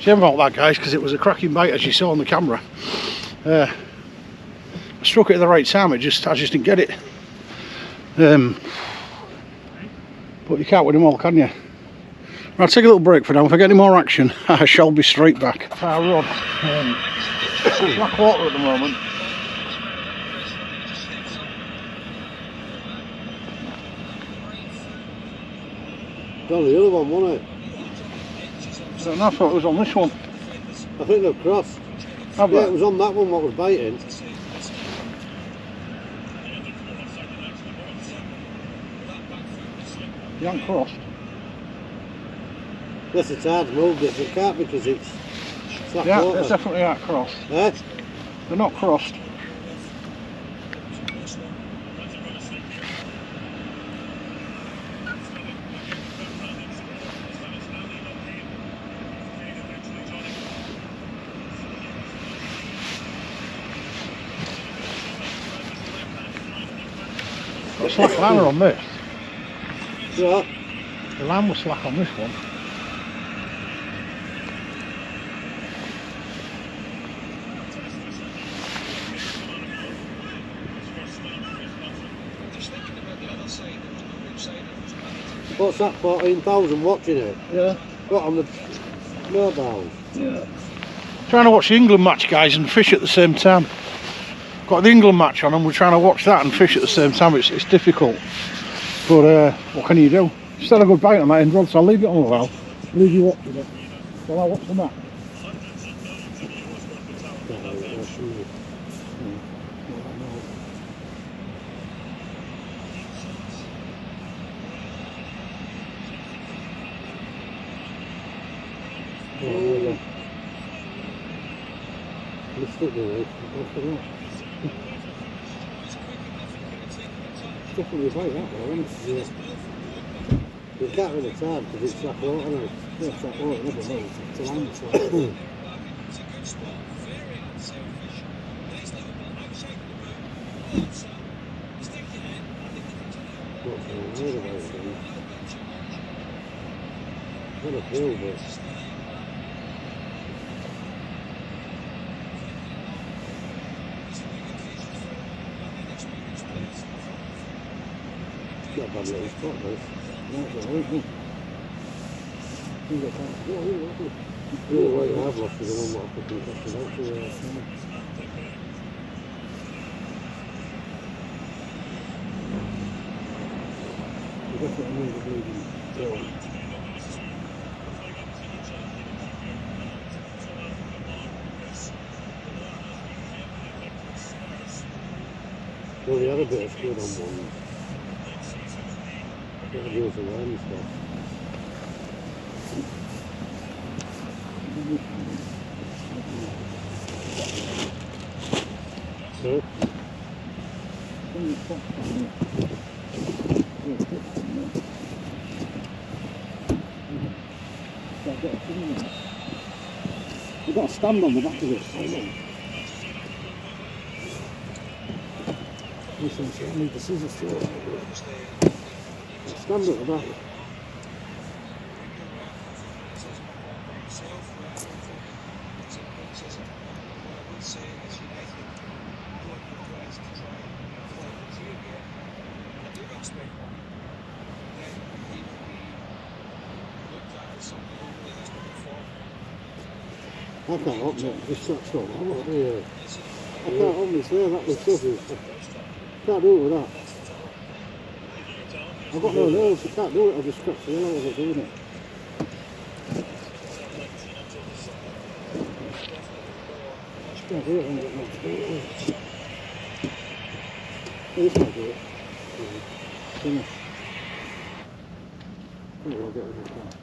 Shame about that, guys, because it was a cracking bite, as you saw on the camera. I struck it at the right time, I just didn't get it. But you can't win them all, can you? I'll take a little break for now. If I get any more action, I shall be straight back. Our rod, black water at the moment. It's on the other one, wasn't it? I don't know, I thought it was on this one. I think they've crossed. Have Yeah, they? it was on that one what was biting. You haven't crossed. Unless the tide's moved it, it can't because it's slack Yeah, water. it's definitely not crossed. Eh? They're not crossed. Got slack liner on this. Yeah. The line was slack on this one. What's that, 14,000 watching it? Yeah. What, on the mobile? Yeah. Trying to watch the England match, guys, and fish at the same time. Got the England match on and we're trying to watch that and fish at the same time. It's difficult. But what can you do? Still a good bite on that end rod, so I'll leave it on a while. Leave you watching it. While I watch the match. Definitely bite that though, isn't it? Yeah. You can't really time because it's that water, isn't it? Yeah, it's that water, never know. It's a line, so. Not a bill, but not a bad little spot, though. No, it's alright, isn't it? You got that. The only weight I've lost is the one that I fucking casted out to. You definitely need a bleeding tail. Well, we had a bit of squid on one. Got to do some land stuff. So? You've got to stand on the back of it. Listen, so I need the scissors to it. Stand at the back. I can't open it, this shot's not on. Yeah. I can't open it there, that was stuff. Can't do it with that. I've got no nails, you can't do it, I'll just scratch the hell out of it doing it. Can't do it, I ain't got much to do it with. This might do it. Finish. I'll get rid of that.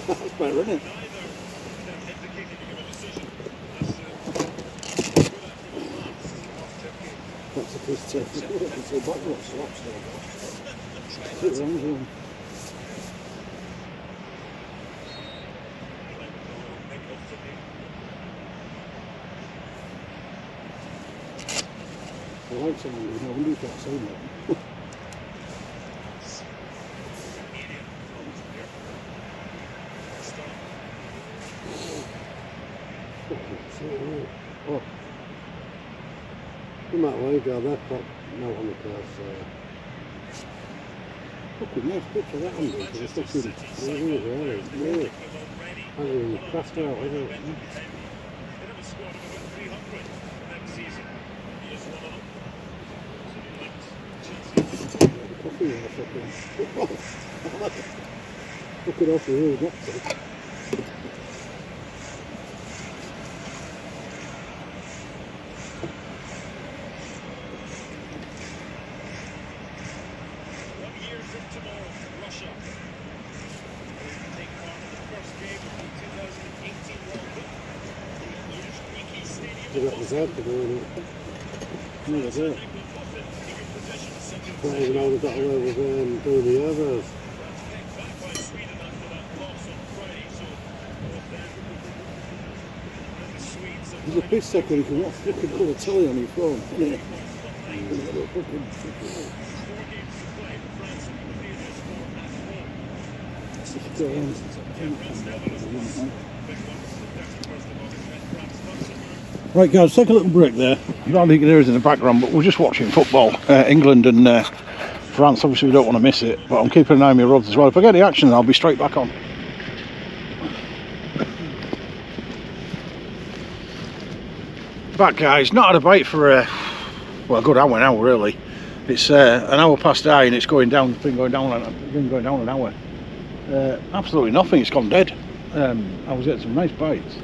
That's better, isn't it? That's a piece of tape. It's a bottle of slops there. Sit around here. I like someone who knows, you can't say that. Oh. You might want to go that pop note on the course. Fucking nice picture that one, because it's fucking really. I mean, crashed out, isn't it? Coffee in the fucking. Fucking off the hill, that's it. You got the Z to go in it. No, that's it. Don't even know they've got away with doing the others. There's a piss taker, you can watch fucking colour telly on your phone. Yeah. Right guys, take a little break there. I don't think there is in the background, but we're just watching football. England and France, obviously we don't want to miss it, but I'm keeping an eye on my rods as well. If I get the action, I'll be straight back on. Back guys, not had a bite for well, a good hour now really. It's an hour past nine and it's going down, been going down an hour. Absolutely nothing, it's gone dead. I was getting some nice bites.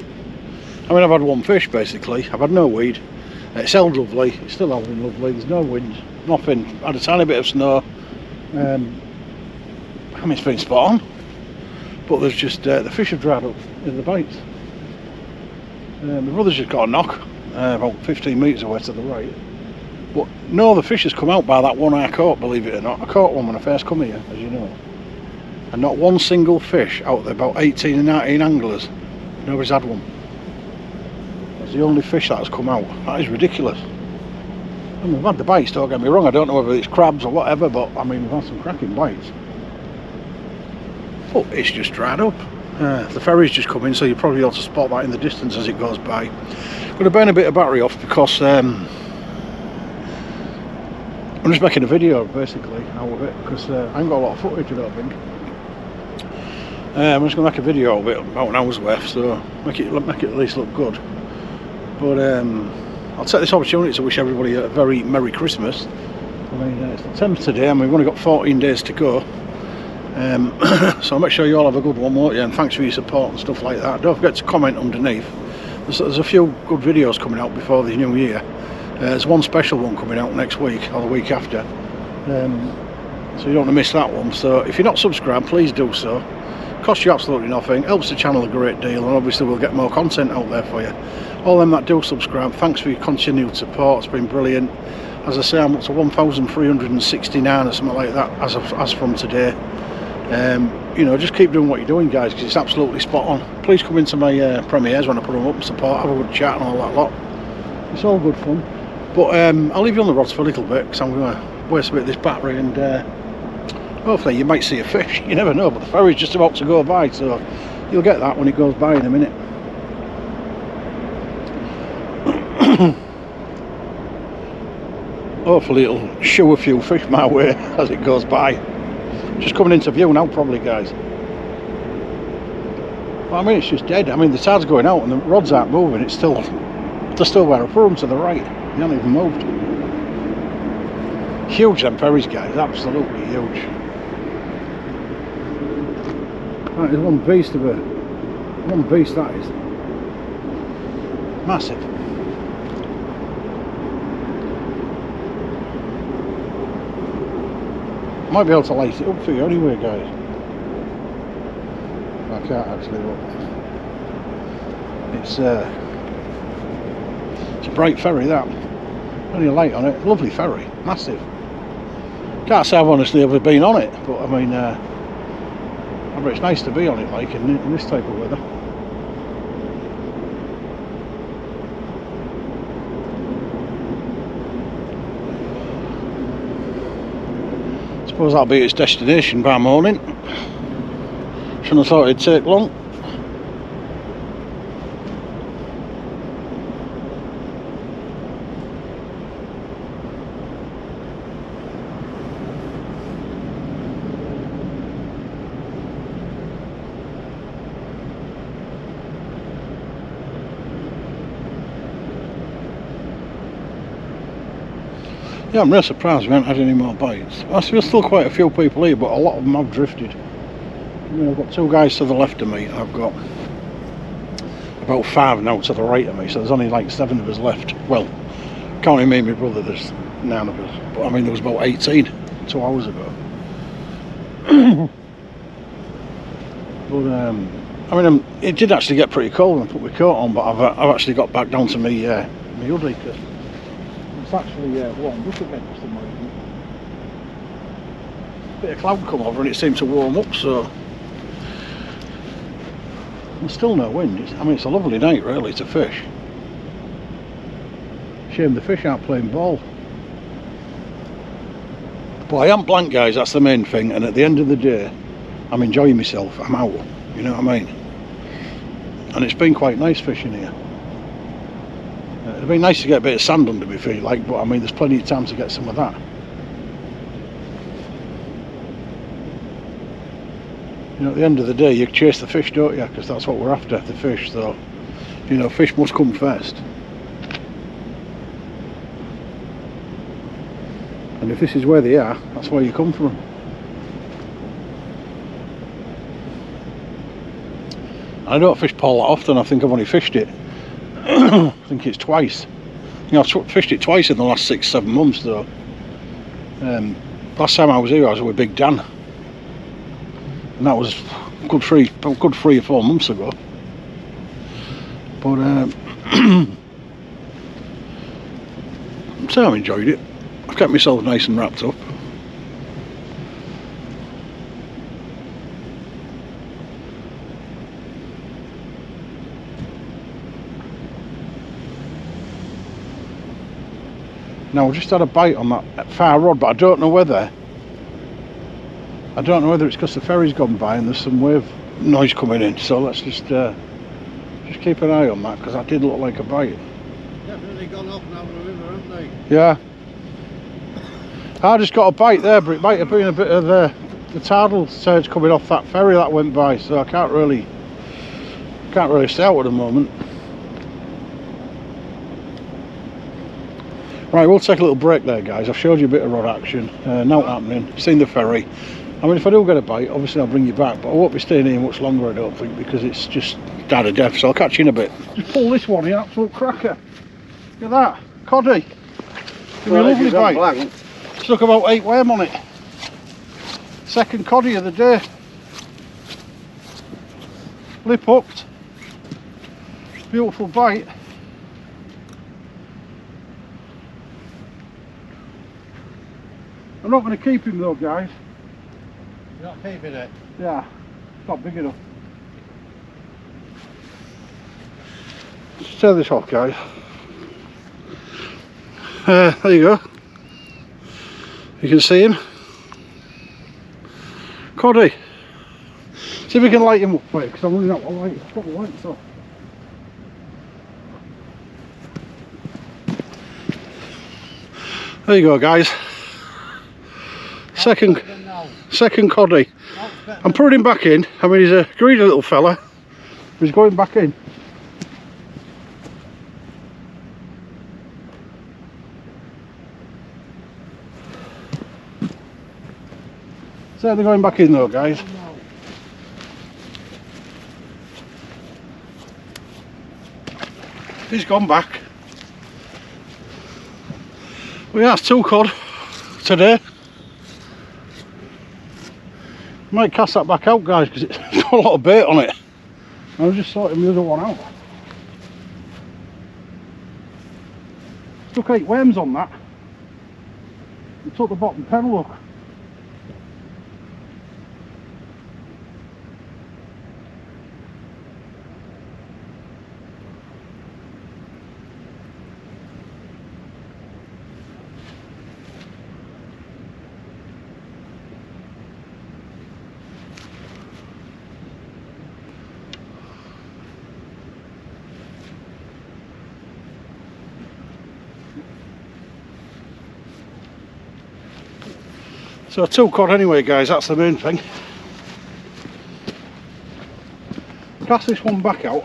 I mean, I've had one fish basically, I've had no weed. It's held lovely, it's still holding lovely, there's no wind, nothing. Had a tiny bit of snow. I mean, it's been spot on. But there's just, the fish have dried up in the bites. My brother's just got a knock, about 15 metres away to the right. But no, the fish has come out by that one I caught, believe it or not. I caught one when I first come here, as you know. And not one single fish out there, about 18 and 19 anglers. Nobody's had one. That's the only fish that has come out. That is ridiculous. I mean, we've had the bites, don't get me wrong. I don't know whether it's crabs or whatever, but I mean, we've had some cracking bites. But it's just dried up. The ferry's just come in, so you probably ought to spot that in the distance as it goes by. I'm going to burn a bit of battery off because I'm just making a video basically out of it, because I ain't got a lot of footage, I don't think. I'm just going to make a video of it about an hour's worth, so make it at least look good. But I'll take this opportunity to wish everybody a very Merry Christmas. I mean, it's the 10th today and we've only got 14 days to go. So make sure you all have a good one, won't you? And thanks for your support and stuff like that. Don't forget to comment underneath. There's a few good videos coming out before the new year. There's one special one coming out next week or the week after. So you don't want to miss that one. So if you're not subscribed, please do so. Costs you absolutely nothing, helps the channel a great deal, and obviously we'll get more content out there for you. All them that do subscribe, thanks for your continued support, it's been brilliant. As I say, I'm up to 1,369 or something like that as from today. You know, just keep doing what you're doing guys, because it's absolutely spot on. Please come into my premieres when I put them up and support, have a good chat and all that lot. It's all good fun. But I'll leave you on the rods for a little bit, because I'm going to waste a bit of this battery, and hopefully you might see a fish, you never know, but the ferry's just about to go by, so you'll get that when it goes by in a minute. Hopefully it'll shoo a few fish my way as it goes by. Just coming into view now probably guys. Well, I mean, it's just dead. I mean, the tide's going out and the rods aren't moving, they're still where I put them to the right, they haven't even moved. Huge them ferries guys, absolutely huge. That is one beast that is. Massive. Might be able to lace it up for you anyway guys. I can't actually look. It's a bright ferry that. Only a light on it, lovely ferry, massive. Can't say I've honestly ever been on it, but I mean but it's nice to be on it, like in this type of weather. Suppose that'll be its destination by morning. Shouldn't have thought it'd take long. Yeah, I'm really surprised we haven't had any more bites. There's still quite a few people here, but a lot of them have drifted. I mean, I've got two guys to the left of me, and I've got about 5 now to the right of me, so there's only like 7 of us left. Well, counting me and my brother, there's 9 of us. But I mean, there was about 18 2 hours ago. But I mean, it did actually get pretty cold when I put my coat on, but I've actually got back down to my hoodie, because it's actually warmed up again for some reason. A bit of cloud come over and it seemed to warm up, so there's still no wind. I mean, it's a lovely night really to fish. Shame the fish aren't playing ball. But I am blank, guys, that's the main thing, and at the end of the day I'm enjoying myself, I'm out, you know what I mean? And it's been quite nice fishing here. It'd be nice to get a bit of sand under my feet, like, but I mean there's plenty of time to get some of that. You know, at the end of the day you chase the fish, don't you? Because that's what we're after, the fish, so you know, fish must come first. And if this is where they are, that's where you come from. I don't fish Paull that often. I think I've only fished it I think it's twice. You know, I've fished it twice in the last 6-7 months though. Last time I was here I was with Big Dan, and that was good 3 or 4 months ago. But so I've enjoyed it. I've kept myself nice and wrapped up. Now we just had a bite on that far rod, but I don't know whether it's because the ferry's gone by and there's some wave noise coming in. So let's just keep an eye on that, because that did look like a bite. Definitely gone off now the river, haven't they? Yeah. I just got a bite there, but it might have been a bit of the tidal surge coming off that ferry that went by, so I can't really stay out at the moment. Right, we'll take a little break there, guys. I've showed you a bit of rod action, now happening, seen the ferry. I mean, if I do get a bite, obviously I'll bring you back, but I won't be staying here much longer, I don't think, because it's just died a death, so I'll catch you in a bit. Just pull this one, the absolute cracker. Look at that, coddy. Give me a lovely bite. Stuck about 8 worm on it. Second coddy of the day. Lip hooked. Beautiful bite. I'm not going to keep him though, guys. You're not keeping it? Yeah, it's not big enough. Just tear this off, guys. There you go. You can see him. Coddy. See if we can light him up, wait, because I'm running out of light. I've got the lights off. There you go, guys. Second coddy. I'm putting him back in. I mean, he's a greedy little fella. He's going back in. So they're going back in though, guys. He's gone back. We have 2 cod today. Might cast that back out, guys, because it's got a lot of bait on it. I was just sorting the other one out. Stuck 8 worms on that. We took the bottom pennel hook. So 2 cod anyway, guys, that's the main thing. Cast this one back out.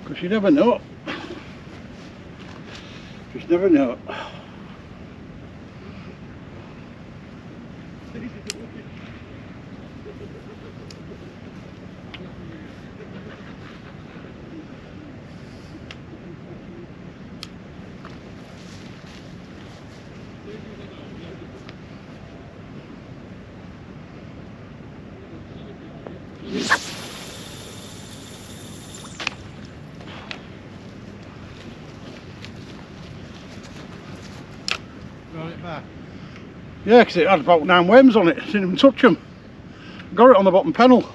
Because you never know. Just never know. Yeah, because it had about 9 worms on it, didn't even touch them. Got it on the bottom pennel.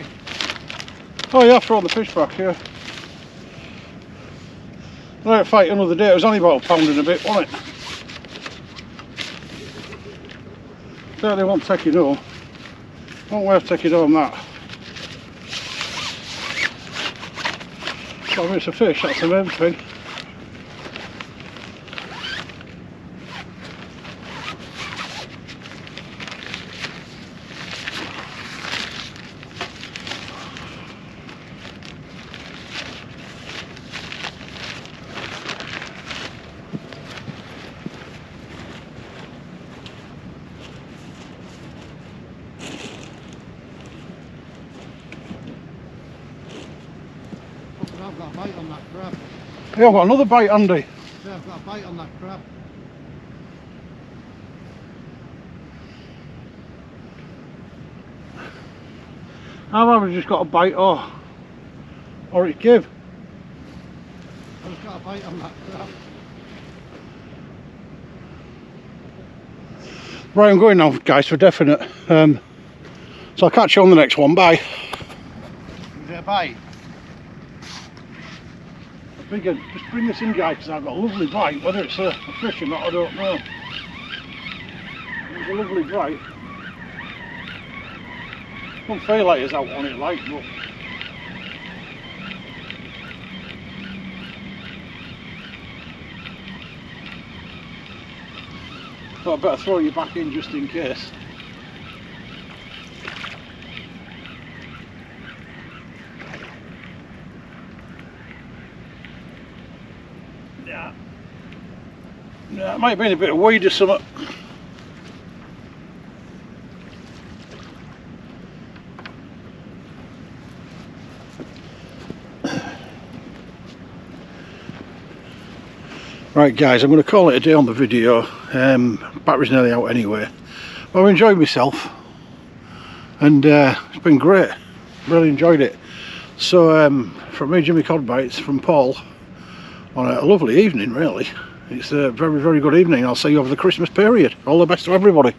fish. Oh yeah, I've thrown the fish back here. I had a fight another day, it was only about a pound and a bit, wasn't it? Certainly won't take it home. Won't worth taking home that. So it's a fish, that's the main thing. I've got a bite on that crab. Yeah, I've got another bite, Andy. Yeah, I've got a bite on that crab. I've either just got a bite or it give. I've just got a bite on that crab. Right, I'm going now, guys, for definite. So I'll catch you on the next one. Bye. Is it a bite? I figured just bring this in, guys, because I've got a lovely bite. Whether it's a fish or not, I don't know. It's a lovely bite. Don't feel like it's out on it, like, but thought I'd better throw you back in just in case. Yeah. Yeah, it might have been a bit of weed or something. Right guys, I'm going to call it a day on the video. Battery's nearly out anyway. But I've enjoyed myself and it's been great. Really enjoyed it. So from me, Jimmy Codbites, from Paul, on a lovely evening really. It's a very, very good evening. I'll see you over the Christmas period. All the best to everybody.